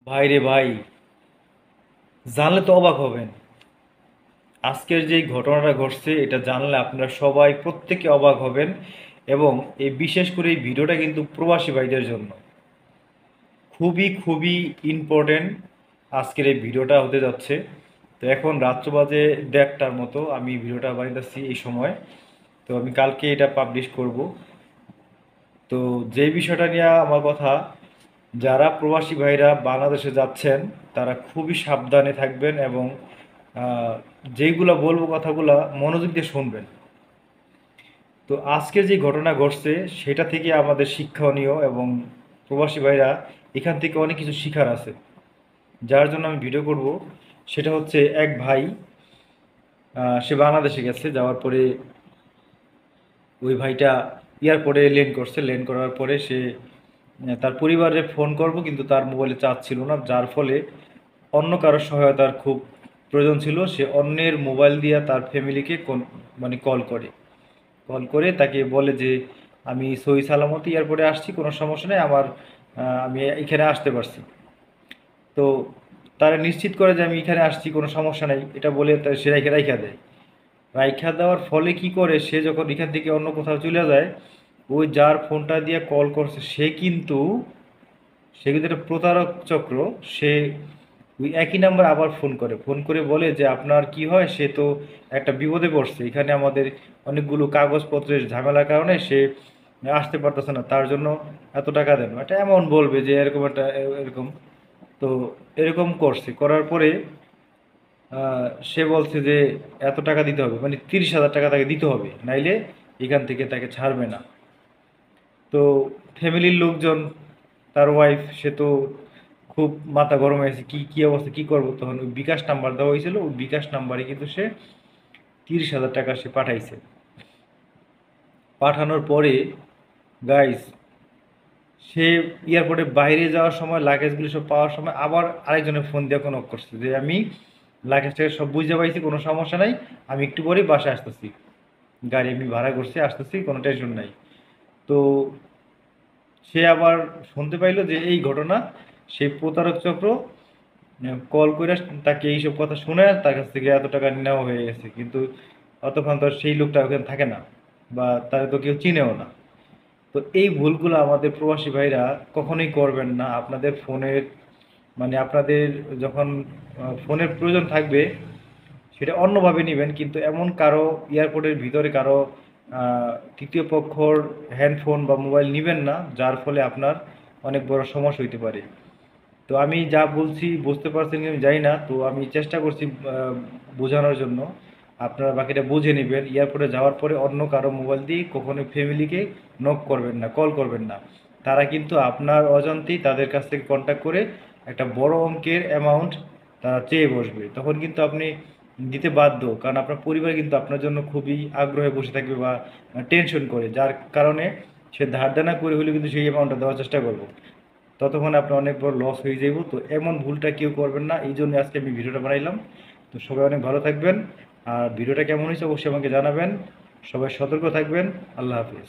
ভাই রে ভাই, জানলে তো অবাক হবেন। আজকের যে ঘটনাটা ঘটছে এটা জানলে আপনারা সবাই প্রত্যেকে অবাক হবেন। এবং এই বিশেষ করে এই ভিডিওটা কিন্তু প্রবাসী ভাইদের জন্য খুবই খুবই ইম্পর্টেন্ট। আজকের এই ভিডিওটা হতে যাচ্ছে। তো এখন রাত্র বাজে 1:30টার মতো, আমি ভিডিওটা বানাইতেছি এই সময়। তো আমি কালকে এটা পাবলিশ করব। তো যে বিষয়টা নিয়ে আমার কথা, যারা প্রবাসী ভাইরা বাংলাদেশে যাচ্ছেন তারা খুবই সাবধানে থাকবেন এবং আহ, যেইগুলো বলবো কথাগুলা মনোযোগ দিয়ে শুনবেন। তো আজকের যে ঘটনা ঘটছে সেটা থেকে আমাদের শিক্ষণীয়, এবং প্রবাসী ভাইরা এখান থেকে অনেক কিছু শিখার আছে, যার জন্য আমি ভিডিও করব। সেটা হচ্ছে এক ভাই, সে বাংলাদেশে গেছে, যাওয়ার পরে ওই ভাইটা এয়ারপোর্টে ল্যান্ড করছে। ল্যান্ড করার পরে সে তার পরিবারে ফোন করব, কিন্তু তার মোবাইলে চার্জ ছিল না, যার ফলে অন্য কারোর সহায়তার খুব প্রয়োজন ছিল। সে অন্যের মোবাইল দিয়ে তার ফ্যামিলিকে মানে কল করে। কল করে তাকে বলে যে আমি সহি সালামতি এয়ারপোর্টে আসছি, কোনো সমস্যা নেই আমার, আমি এখানে আসতে পারছি। তো তারা নিশ্চিত করে যে আমি এখানে আসছি, কোনো সমস্যা নেই, এটা বলে সে রাইখা দেয়। রাইখা দেওয়ার ফলে কি করে, সে যখন এখান থেকে অন্য কোথাও চলে যায়, ওই যার ফোনটা দিয়ে কল করছে সে কিন্তু একটা প্রতারক চক্র। সে ওই একই নাম্বার আবার ফোন করে, ফোন করে বলে যে আপনার কি হয়, সে তো একটা বিপদে পড়ছে, এখানে আমাদের অনেকগুলো কাগজপত্রের ঝামেলার কারণে সে আসতে পারতেছে না, তার জন্য এত টাকা দেন, এটা এমন বলবে যে এরকম একটা এরকম। তো এরকম করছে, করার পরে সে বলছে যে এত টাকা দিতে হবে, মানে 30,000 টাকা তাকে দিতে হবে, নাইলে এখান থেকে তাকে ছাড়বে না। তো ফ্যামিলির লোকজন, তার ওয়াইফ, সে তো খুব মাথা গরম হয়েছে, কি কি অবস্থা, কি করবো। তখন ওই বিকাশ নাম্বার দেওয়া হয়েছিল, ওই বিকাশ নাম্বারে কিন্তু সে 30,000 টাকা সে পাঠাইছে। পাঠানোর পরে গাইস, সে এয়ারপোর্টে বাইরে যাওয়ার সময় লাগেজগুলো সব পাওয়ার সময় আবার আরেকজনের ফোন দিয়ে নক করছে যে আমি লাগেজটাকে সব বুঝতে পারছি, কোনো সমস্যা নাই, আমি একটু পরেই বাসায় আসতেছি, গাড়ি আমি ভাড়া করছি, আসতেছি, কোনো টেনশন নাই। তো সে আবার শুনতে পাইলো যে এই ঘটনা, সেই প্রতারক চক্র কল করে তাকে এইসব কথা শুনে তার কাছ থেকে এত টাকা নেওয়া হয়ে গেছে। কিন্তু অতক্ষণ তো আর সেই লোকটা ওখানে থাকে না, বা তাকে তো কেউ চিনেও না। তো এই ভুলগুলো আমাদের প্রবাসী ভাইরা কখনোই করবেন না। আপনাদের ফোনের, মানে আপনাদের যখন ফোনের প্রয়োজন থাকবে সেটা অন্যভাবে নেবেন, কিন্তু এমন কারো এয়ারপোর্টের ভিতরে কারো তৃতীয় পক্ষর হ্যান্ডফোন বা মোবাইল নেবেন না, যার ফলে আপনার অনেক বড় সমস্যা হইতে পারে। তো আমি যা বলছি বুঝতে পারছেন কি আমি জানি না, তো আমি চেষ্টা করছি বোঝানোর জন্য। আপনারা বাকিটা বুঝে নেবেন। এয়ারপোর্টে যাওয়ার পরে অন্য কারো মোবাইল দিয়ে কখনোই ফ্যামিলিকে নক করবেন না, কল করবেন না। তারা কিন্তু আপনার অজান্তেই তাদের কাছ থেকে কন্ট্যাক্ট করে একটা বড় অঙ্কের অ্যামাউন্ট তারা চেয়ে বসবে, তখন কিন্তু আপনি দিতে বাধ্য, কারণ আপনার পরিবার কিন্তু আপনার জন্য খুবই আগ্রহে বসে থাকবে বা টেনশন করে, যার কারণে সে ধার দেনা করে হলেও কিন্তু সেই অ্যামাউন্টটা দেওয়ার চেষ্টা করবো। ততক্ষণে আপনার অনেক বড় লস হয়ে যাইব। তো এমন ভুলটা কেউ করবেন না, এই জন্য আজকে আমি ভিডিওটা বানাইলাম। তো সবাই অনেক ভালো থাকবেন, আর ভিডিওটা কেমন হয়েছে অবশ্যই আমাকে জানাবেন। সবাই সতর্ক থাকবেন। আল্লাহ হাফিজ।